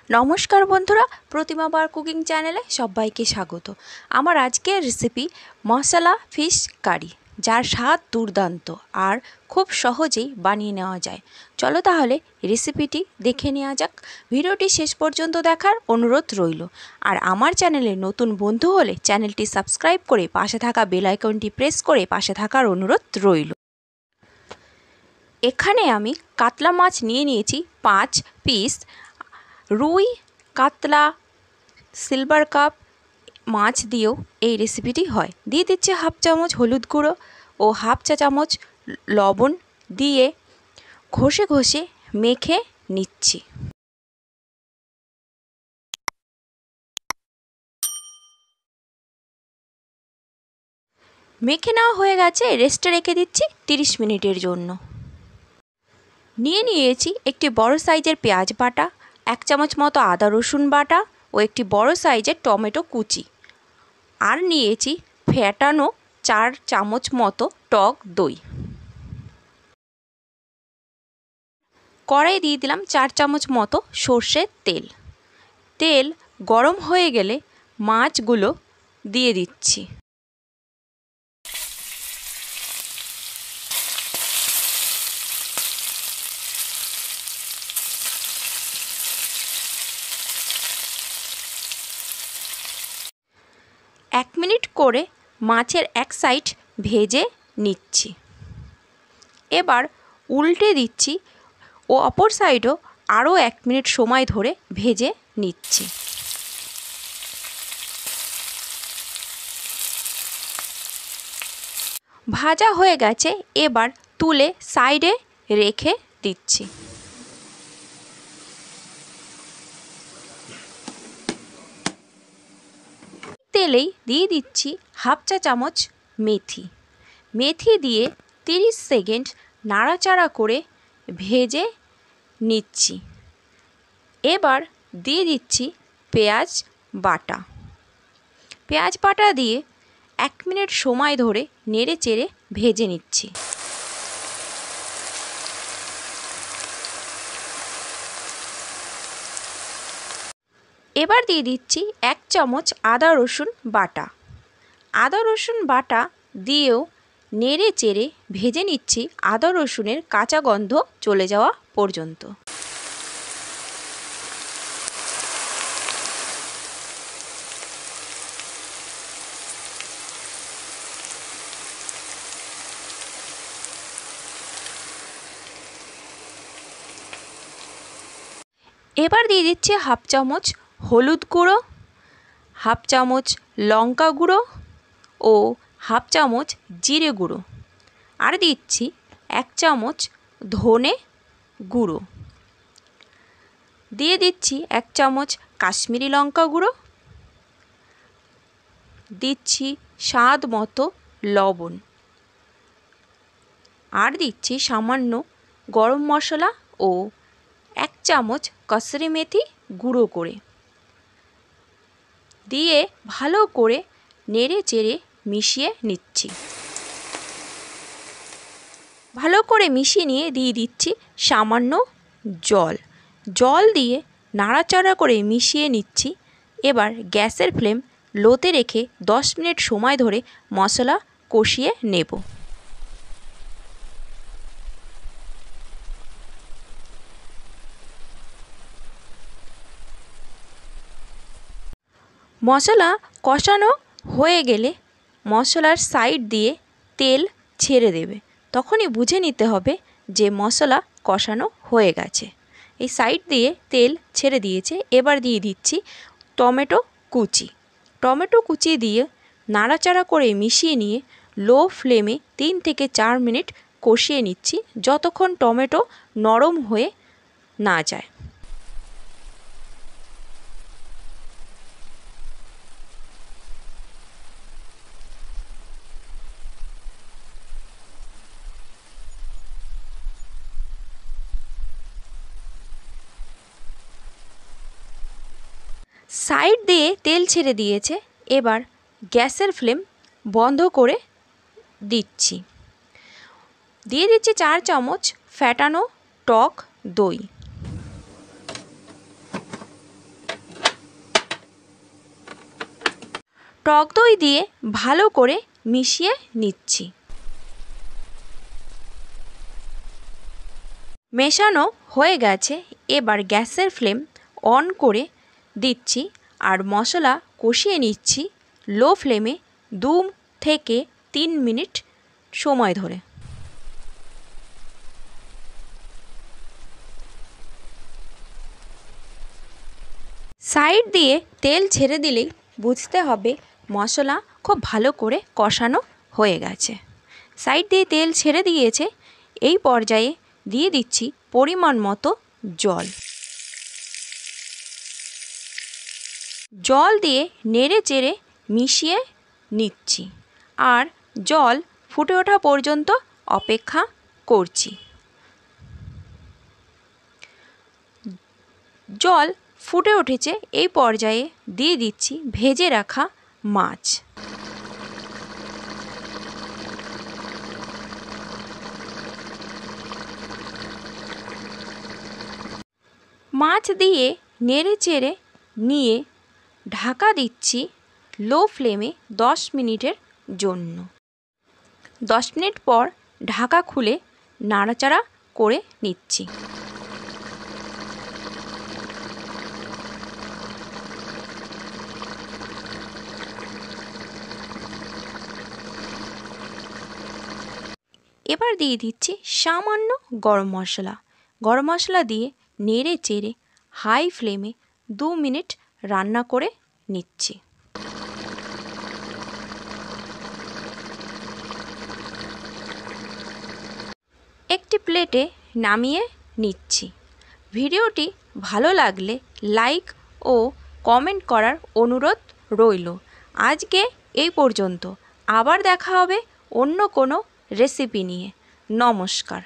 নমস্কার বন্ধুরা, প্রতিমা বার কুকিং চ্যানেলে সবাইকে স্বাগত। আমার আজকের রেসিপি মশলা ফিশ কারি, যার স্বাদ দুর্দান্ত আর খুব সহজেই বানিয়ে নেওয়া যায়। চলো তাহলে রেসিপিটি দেখে নেওয়া যাক। ভিডিওটি শেষ পর্যন্ত দেখার অনুরোধ রইল। আর আমার চ্যানেলে নতুন বন্ধু হলে চ্যানেলটি সাবস্ক্রাইব করে পাশে থাকা বেল আইকনটি প্রেস করে পাশে থাকার অনুরোধ রইল। এখানে আমি কাতলা মাছ নিয়ে নিয়েছি 5 পিস। রুই, কাতলা, সিলভার কাপ মাছ দিয়েও এই রেসিপিটি হয়। দিয়ে দিচ্ছি হাফ চামচ হলুদ গুঁড়ো ও হাফ চা চামচ লবণ দিয়ে ঘষে ঘষে মেখে নিচ্ছি। মেখে নেওয়া হয়ে গেছে, রেস্টে রেখে দিচ্ছি 30 মিনিটের জন্য। নিয়ে নিয়েছি একটি বড় সাইজের পেঁয়াজ বাটা, 1 চামচ মতো আদা রসুন বাটা ও একটি বড় সাইজের টমেটো কুচি। আর নিয়েছি ফেটানো 4 চামচ মতো টক দই। কড়াই দিয়ে দিলাম 4 চামচ মতো সর্ষের তেল। তেল গরম হয়ে গেলে মাছগুলো দিয়ে দিচ্ছি। এক মিনিট করে মাছের এক সাইড ভেজে নিচ্ছি। এবার উল্টে দিচ্ছি ও অপর সাইডও আরও 1 মিনিট সময় ধরে ভেজে নিচ্ছি। ভাজা হয়ে গেছে, এবার তুলে সাইডে রেখে দিচ্ছি। তেলেই দিয়ে দিচ্ছি হাফ চা চামচ মেথি। মেথি দিয়ে 30 সেকেন্ড নাড়াচাড়া করে ভেজে নিচ্ছি। এবার দিয়ে দিচ্ছি পেঁয়াজ বাটা। পেঁয়াজ বাটা দিয়ে 1 মিনিট সময় ধরে নেড়ে চেড়ে ভেজে নিচ্ছি। এবার দিয়ে দিচ্ছি 1 চামচ আদা রসুন বাটা। আদা রসুন বাটা দিয়েও নেড়ে চেড়ে ভেজে নিচ্ছি আদা রসুনের কাঁচা গন্ধ চলে যাওয়া পর্যন্ত। এবার দিয়ে দিচ্ছি হাফ চামচ হলুদ গুঁড়ো, হাফ চামচ লঙ্কা গুঁড়ো ও হাফ চামচ জিরে গুঁড়ো। আর দিচ্ছি 1 চামচ ধনে গুঁড়ো। দিয়ে দিচ্ছি 1 চামচ কাশ্মীরি লঙ্কা গুঁড়ো। দিচ্ছি স্বাদ মতো লবণ। আর দিচ্ছি সামান্য গরম মশলা ও 1 চামচ কসুরি মেথি গুঁড়ো করে। দিয়ে ভালো করে নেড়ে চেড়ে মিশিয়ে নিচ্ছি। ভালো করে মিশিয়ে নিয়ে দিয়ে দিচ্ছি সামান্য জল। জল দিয়ে নাড়াচাড়া করে মিশিয়ে নিচ্ছি। এবার গ্যাসের ফ্লেম লোতে রেখে 10 মিনিট সময় ধরে মশলা কষিয়ে নেব। মশলা কষানো হয়ে গেলে মশলার সাইড দিয়ে তেল ছেড়ে দেবে। তখনই বুঝে নিতে হবে যে মশলা কষানো হয়ে গেছে। এই সাইড দিয়ে তেল ছেড়ে দিয়েছে। এবার দিয়ে দিচ্ছি টমেটো কুচি। টমেটো কুচি দিয়ে নাড়াচাড়া করে মিশিয়ে নিয়ে লো ফ্লেমে 3 থেকে 4 মিনিট কষিয়ে নিচ্ছি, যতক্ষণ টমেটো নরম হয়ে না যায়। সাইড দিয়ে তেল ছেড়ে দিয়েছে। এবার গ্যাসের ফ্লেম বন্ধ করে দিচ্ছি। দিয়ে দিচ্ছি 4 চামচ ফেটানো টক দই। টক দই দিয়ে ভালো করে মিশিয়ে নিচ্ছি। মেশানো হয়ে গেছে, এবার গ্যাসের ফ্লেম অন করে দিচ্ছি আর মশলা কষিয়ে নিচ্ছি লো ফ্লেমে 2 থেকে 3 মিনিট সময় ধরে। সাইড দিয়ে তেল ছেড়ে দিলেই বুঝতে হবে মশলা খুব ভালো করে কষানো হয়ে গেছে। সাইড দিয়ে তেল ছেড়ে দিয়েছে, এই পর্যায়ে দিয়ে দিচ্ছি পরিমাণ মতো জল। জল দিয়ে নেড়ে চেড়ে মিশিয়ে নিচ্ছি আর জল ফুটে ওঠা পর্যন্ত অপেক্ষা করছি। জল ফুটে উঠেছে, এই পর্যায়ে দিয়ে দিচ্ছি ভেজে রাখা মাছ। মাছ দিয়ে নেড়ে চেড়ে নিয়ে ঢাকা দিচ্ছি লো ফ্লেমে 10 মিনিটের জন্য। 10 মিনিট পর ঢাকা খুলে নাড়াচাড়া করে নিচ্ছি। এবার দিয়ে দিচ্ছি সামান্য গরম মশলা। গরম মশলা দিয়ে নেড়ে চেড়ে হাই ফ্লেমে 2 মিনিট রান্না করে নিচ্ছি। একটি প্লেটে নামিয়ে নিচ্ছি। ভিডিওটি ভালো লাগলে লাইক ও কমেন্ট করার অনুরোধ রইল। আজকে এই পর্যন্ত, আবার দেখা হবে অন্য কোনো রেসিপি নিয়ে। নমস্কার।